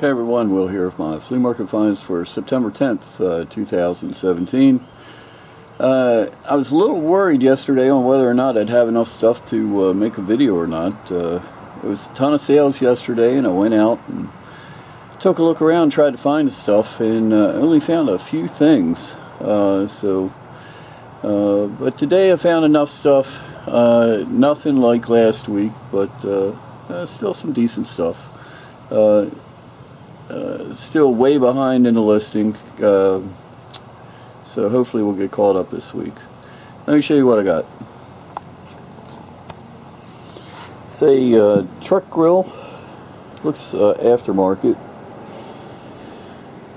Hey everyone, Will here with my flea market finds for September 10th, 2017. I was a little worried yesterday on whether or not I'd have enough stuff to make a video or not. There was a ton of sales yesterday, and I went out and took a look around, tried to find stuff, and only found a few things. But today I found enough stuff. Nothing like last week, but still some decent stuff. Still way behind in the listing, so hopefully we'll get caught up this week. Let me show you what I got. It's a truck grill, looks aftermarket.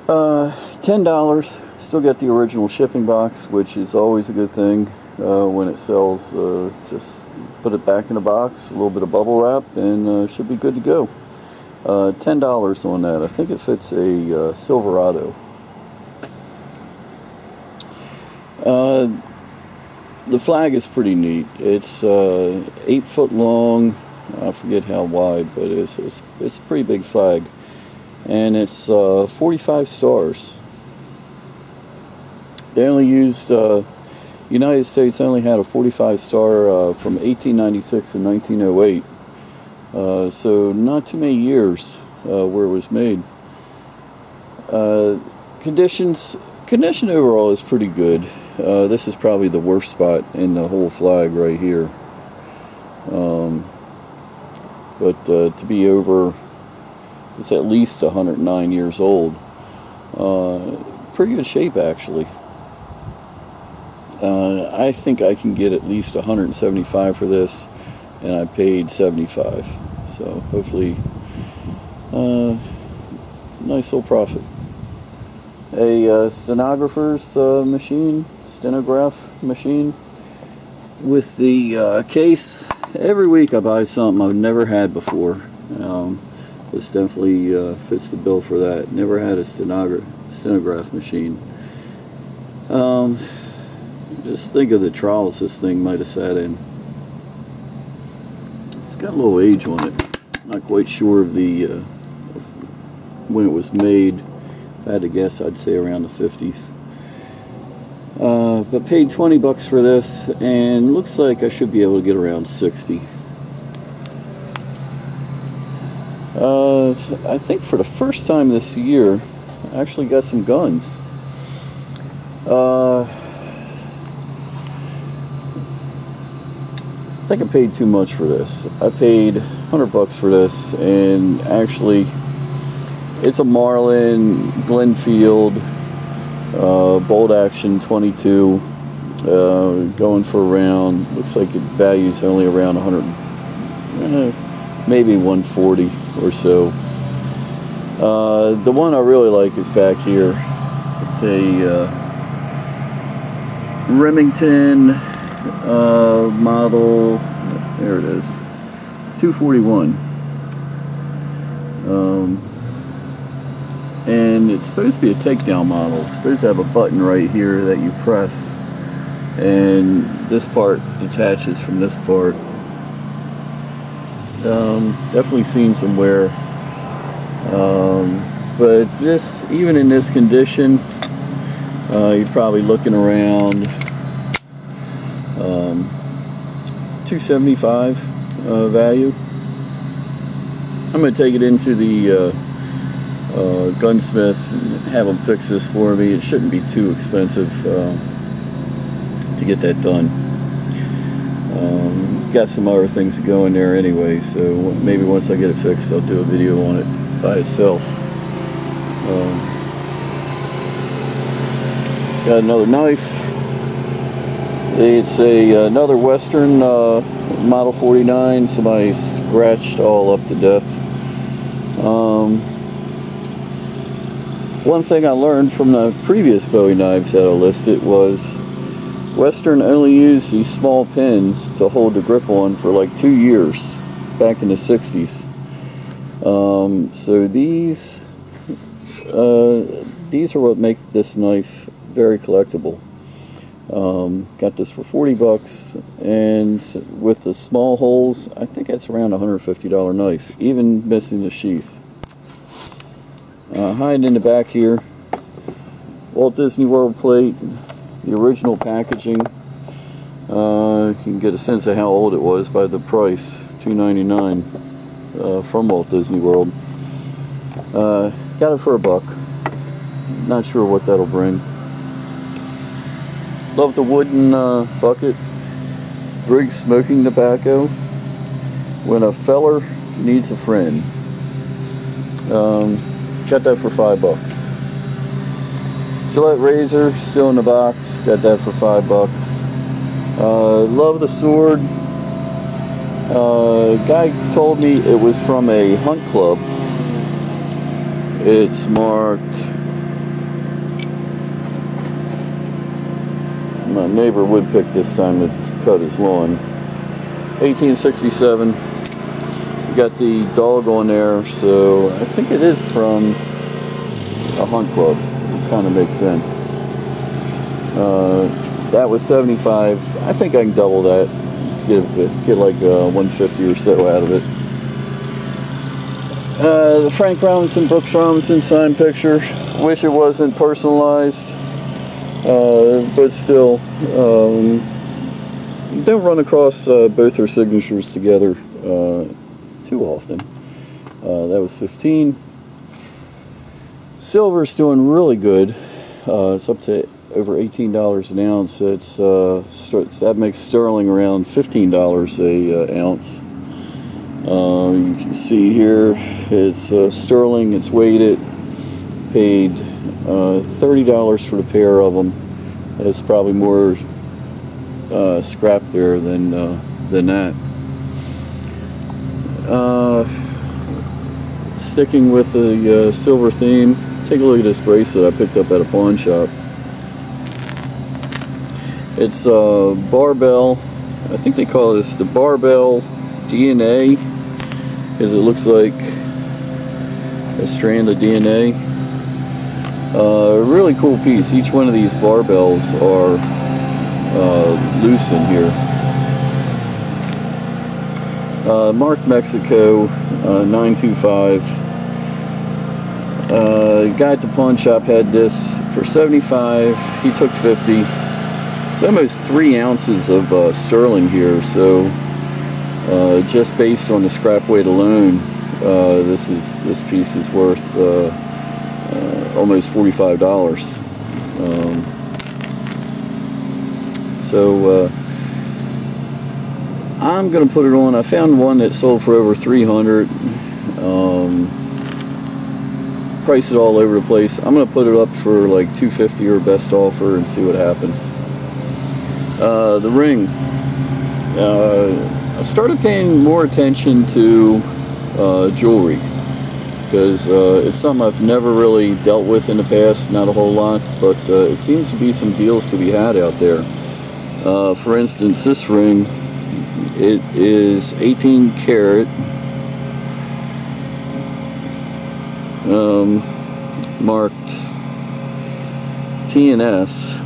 $10. Still got the original shipping box, which is always a good thing when it sells. Just put it back in the box, a little bit of bubble wrap, and should be good to go. $10 on that. I think it fits a Silverado. The flag is pretty neat. It's 8 foot long. I forget how wide, but it's a pretty big flag, and it's 45 stars. They only used United States only had a 45 star from 1896 to 1908. So not too many years where it was made. Condition overall is pretty good. This is probably the worst spot in the whole flag right here. But to be over, it's at least 109 years old. Pretty good shape actually. I think I can get at least 175 for this, and I paid 75, so hopefully nice little profit. A stenographer's stenograph machine with the case. Every week I buy something I've never had before. This definitely fits the bill for that. Never had a stenograph machine. Just think of the trials this thing might have sat in. It's got a little age on it. Not quite sure of the when it was made. If I had to guess, I'd say around the 50s. But paid 20 bucks for this, and looks like I should be able to get around 60. I think for the first time this year, I actually got some guns. I think I paid too much for this. I paid 100 bucks for this, and actually it's a Marlin Glenfield bolt action 22, going for around, looks like it values only around 100, maybe 140 or so. The one I really like is back here. It's a Remington model, there it is, 241, and it's supposed to be a takedown model. It's supposed to have a button right here that you press, and this part detaches from this part. Definitely seen some wear, but this, even in this condition, you're probably looking around $275 value. I'm going to take it into the gunsmith and have them fix this for me. It shouldn't be too expensive to get that done. Got some other things to go in there anyway, so maybe once I get it fixed I'll do a video on it by itself. Got another knife. It's another Western Model 49. Somebody scratched all up to death. One thing I learned from the previous Bowie knives that I listed was Western only used these small pins to hold the grip on for like 2 years back in the 60s. So these are what make this knife very collectible. Got this for 40 bucks, and with the small holes, I think that's around a $150 knife, even missing the sheath. hiding in the back here, Walt Disney World plate, the original packaging. You can get a sense of how old it was by the price, $2.99 from Walt Disney World. Got it for $1. Not sure what that'll bring. Love the wooden bucket. Briggs smoking tobacco. When a feller needs a friend. Got that for $5. Gillette razor, still in the box. Got that for $5. Love the sword. Guy told me it was from a hunt club. It's marked. My neighbor would pick this time to cut his lawn. 1867. Got the dog on there, so I think it is from a hunt club. It kind of makes sense. That was $75. I think I can double that. Get like 150 or so out of it. The Frank Robinson, Brooks Robinson signed picture. Wish it wasn't personalized, but still, don't run across both their signatures together too often. That was $15. Silver's doing really good. It's up to over $18 an ounce. That makes sterling around $15 a ounce. You can see here it's sterling. It's weighted. Paid $30 for the pair of them. It's probably more scrap there than that. Sticking with the silver theme, take a look at this bracelet I picked up at a pawn shop. It's a barbell. I think they call this the barbell DNA, because it looks like a strand of DNA. Really cool piece. Each one of these barbells are loose in here. Marked Mexico, 925. Guy at the pawn shop had this for $75. He took $50. It's almost 3 ounces of sterling here, so just based on the scrap weight alone, this piece is worth almost $45. So I'm gonna put it on. I found one that sold for over $300. Price it all over the place. I'm gonna put it up for like $250 or best offer and see what happens. The ring. I started paying more attention to jewelry, because it's something I've never really dealt with in the past, not a whole lot, but it seems to be some deals to be had out there. For instance, this ring, it is 18 karat, marked T&S.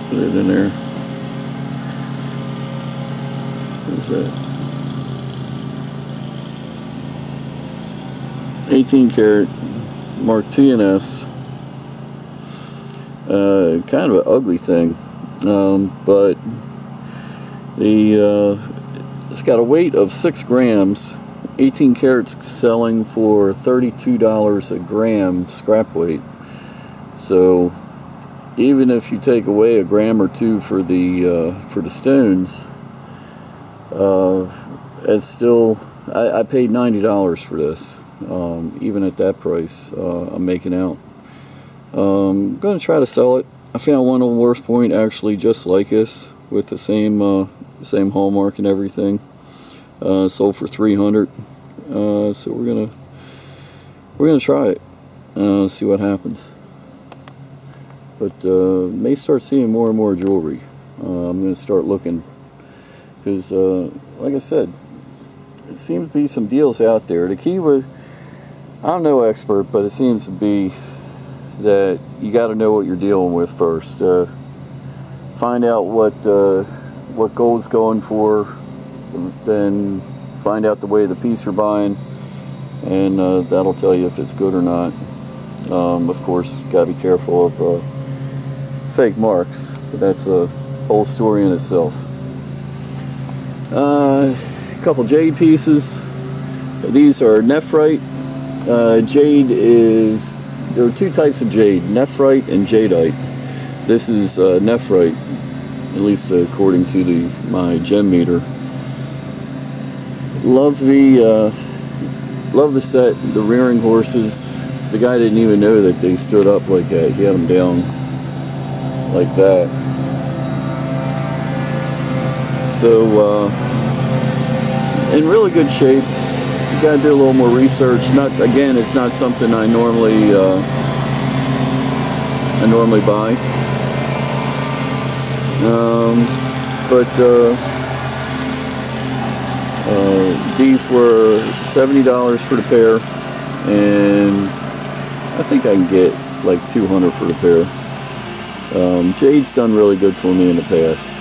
Put it in there. What's that? 18 karat, marked T&S. Kind of an ugly thing, but it's got a weight of 6 grams. 18 carats selling for $32 a gram scrap weight. So even if you take away a gram or two for the stones, it's still, I paid $90 for this. Even at that price, I'm making out. I'm going to try to sell it. I found one on Worth Point actually just like this, with the same hallmark and everything. Sold for $300. So we're gonna try it. See what happens. But may start seeing more and more jewelry. I'm gonna start looking, because like I said, it seems to be some deals out there. The key was, I'm no expert, but it seems to be that you got to know what you're dealing with first. Find out what gold's going for, then find out the way the piece you're buying, and that'll tell you if it's good or not. Of course, gotta be careful of fake marks, but that's a whole story in itself. A couple jade pieces. These are nephrite. Jade is, there are two types of jade, nephrite and jadeite. This is nephrite, at least according to my gem meter. Love the set, the rearing horses. The guy didn't even know that they stood up like that. He had them down like that. So in really good shape. You gotta do a little more research. Again, it's not something I normally buy. These were $70 for the pair, and I think I can get like $200 for the pair. Jade's done really good for me in the past.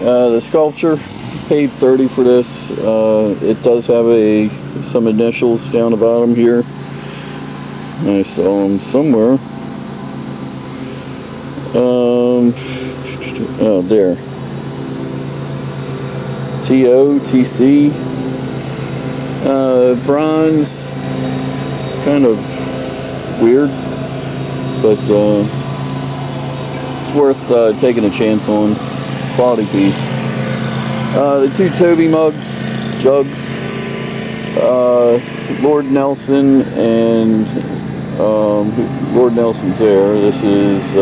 The sculpture, paid $30 for this. It does have some initials down the bottom here. I saw them somewhere. Oh, there. TOTC. Bronze. Kind of weird, but it's worth taking a chance on. Quality piece. The two Toby jugs, Lord Nelson and Lord Nelson's there. This is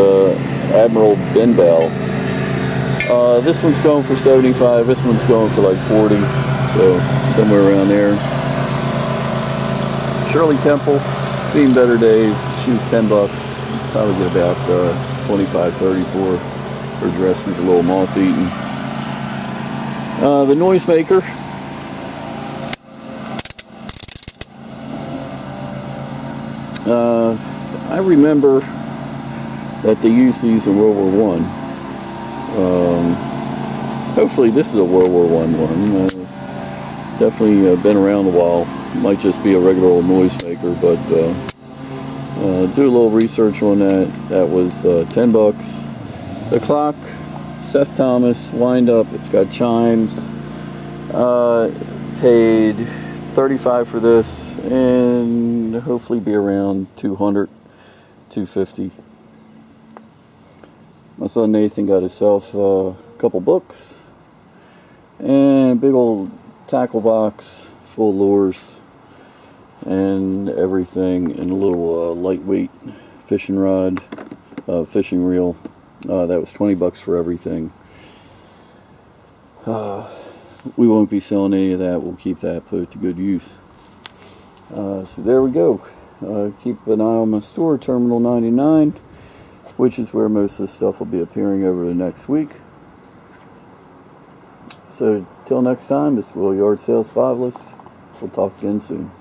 Admiral Benbow. This one's going for $75. This one's going for like $40, so somewhere around there. Shirley Temple, seen better days. She was $10. Probably get about $25-30 for her dress is a little moth-eaten. The noisemaker. I remember that they used these in World War I. Hopefully this is a World War I one. Definitely been around a while. Might just be a regular old noisemaker, but do a little research on that. That was $10. The clock, Seth Thomas, wind up. It's got chimes. Paid $35 for this, and hopefully be around $200, $250. My son Nathan got himself a couple books and a big old tackle box full of lures and everything, and a little lightweight fishing rod, fishing reel. That was $20 for everything. We won't be selling any of that. We'll keep that, put it to good use. So there we go. Keep an eye on my store, Terminal 99, which is where most of this stuff will be appearing over the next week. So till next time, this is Will Yard Sales 5 List. We'll talk again soon.